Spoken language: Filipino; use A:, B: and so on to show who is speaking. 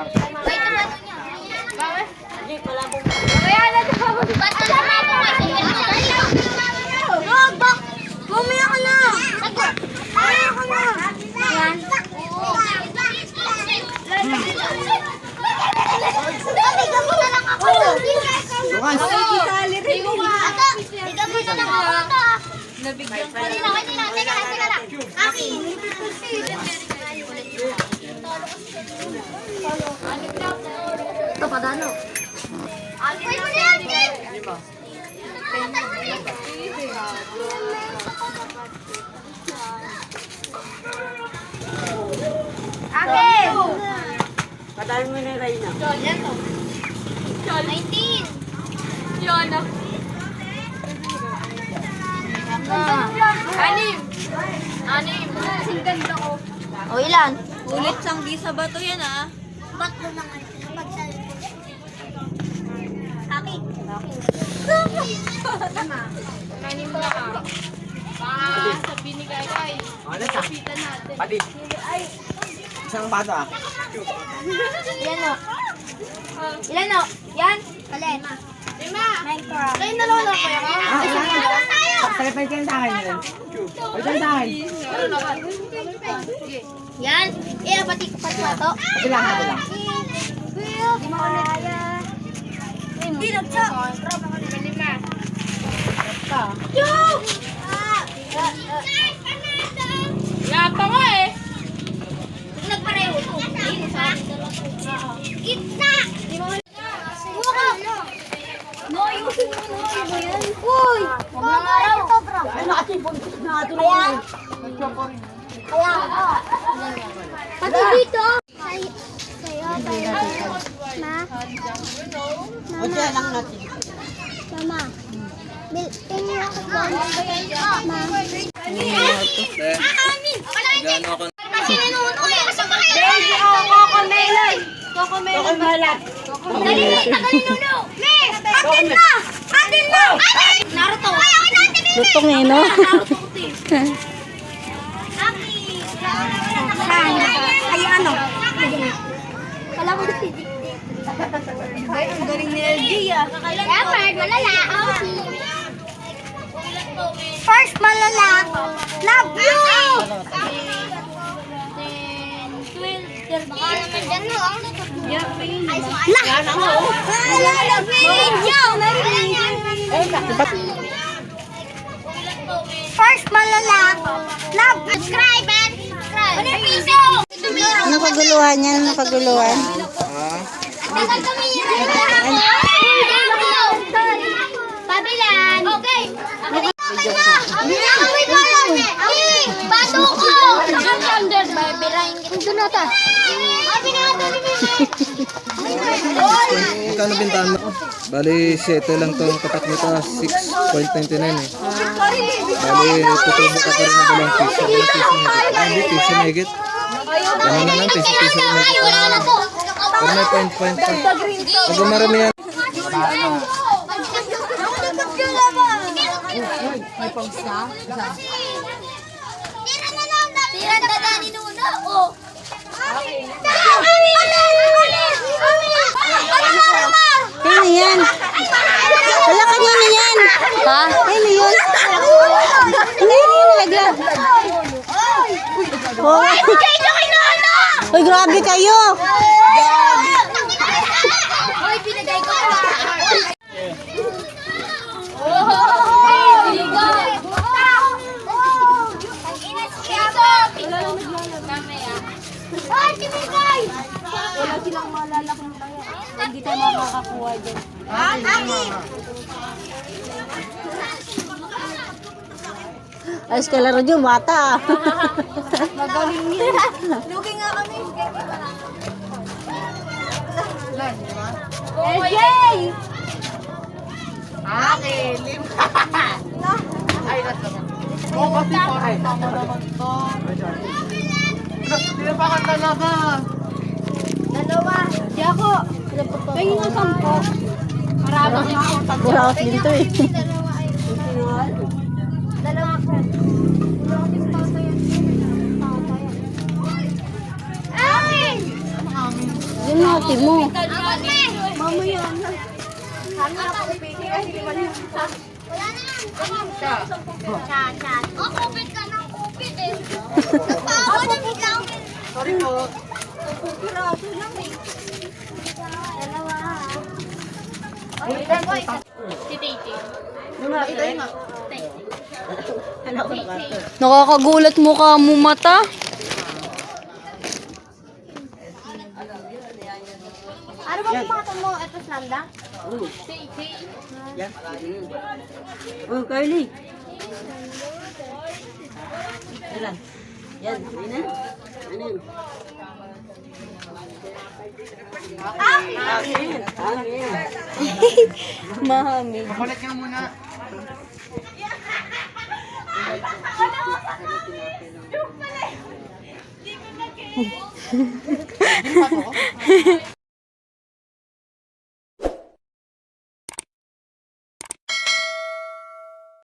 A: Wait, naman niya. Bakit? Hindi, wala pong... Kaya na daw. Ba't ka naman po kasi? Rob, bak! Bumaya ka na! Bumaya ka na! Yan. Bigyan mo na lang ako.
B: Bukas.
A: Makikisali rin. Ato, bigyan mo na lang ako. Nabigyan ka. Teka lang. Akin. Ito pa dano. Pwede mo na yan. Akin.
B: Patayin mo na yung Reyna.
A: Yan to. 19. Yan. Anim. Kasing ganda ko. O ilan?
C: Ulit sanggi sa bato yan ah.
A: Ba't mo naman? Akin. Anim na ka. Sabi ni Kay.
B: Ano sa?
A: Kapitan natin.
B: Pati. Isang bato ah.
A: Ilan o? Ilan o? Yan? Alin? 5. Kayo nalala kayo ka?
B: Pagkakit kayo sa akin yun. Pagkakit sa akin.
A: Yan. Pati bato.
B: Kabilang.
A: Di mo kaya. Hindi nagsa. 5. Yata nga eh. Nagpareho to. Gitna! Buka! No, ayusin mo na ba yan? Uy! Huwag na nga raw.
B: Ay, nakatipon na ito na
A: Kaya?
B: yun.
A: Kaya nga. Pati dito. Kaya ba yan? Ma?
B: O siya lang natin.
A: Mama. Tingin ako doon. Ma.
D: Gano ako
A: Baby, Cocomelon. Cocomelon balat. Dali, tagalin nuno. Me, atin na. Atin na. Naruto. Ayaw natin.
C: Lutong eh, no?
A: Naruto ko ti.
C: Ay, ano?
A: Kala ko si
C: Ay, ang galing ni LG ah.
A: Effort, malala. First, malala. Love you. 10, 12, 13. Lah! Malala, video! First, malala. Love. Subscribe and subscribe. Ano yung piso?
C: Ano kaguluhan yan? Ano kaguluhan?
A: Pabilan. Okay. Nakawin mo lang. Bato ko. Ito na ta.
D: Magkano bintahan mo? Bali, 7 lang itong katak nito, 6.99 eh. Bali, tutubo ka pa rin ng dalawang piso. Hindi, piso na higit. Ganun na lang, piso na higit. Pero may point pa. Pag marami yan.
A: Tira na na ni Nuno. Oh.
C: Ano yan? Wala ka nyo yan. Ha? Ano yun? Ano yun nalaglag? Hoy! Hoy, grabe kayo!
A: Hoy, pinagay ko.
C: Wala silang malala kung kaya. Hindi tayo makakakuha dyan. Ayos ka laro dyan, bata. Magaling yun.
A: Lugi nga kami.
C: LJ!
B: Akin, 5. Ay, nasa. Oo, kasi po. Ay, tama naman to. Tinapakan talaga.
A: Dalawa.
C: Di ako. Tingin ng 10.
A: Marami.
C: Buraot din to eh.
A: Dalawa ay. Dalawa ko. Akin!
C: Yung naughty mo.
A: Mamaya na. Sana ako pipili kasi di ba niya? Wala na yan. Chat. Oh, kupit ka ng kupit eh. Pako na biglang.
B: Sorry po.
A: Piraso lang eh. Dalawa. Si Titi.
C: Nakakagulat mukha mo mata.
A: Ano ba pumatong mo? Ito slanda?
C: Oh, Carly. Yan, ayun na. Ano yun? Mami.
B: Makulit nga muna. Hindi pa to?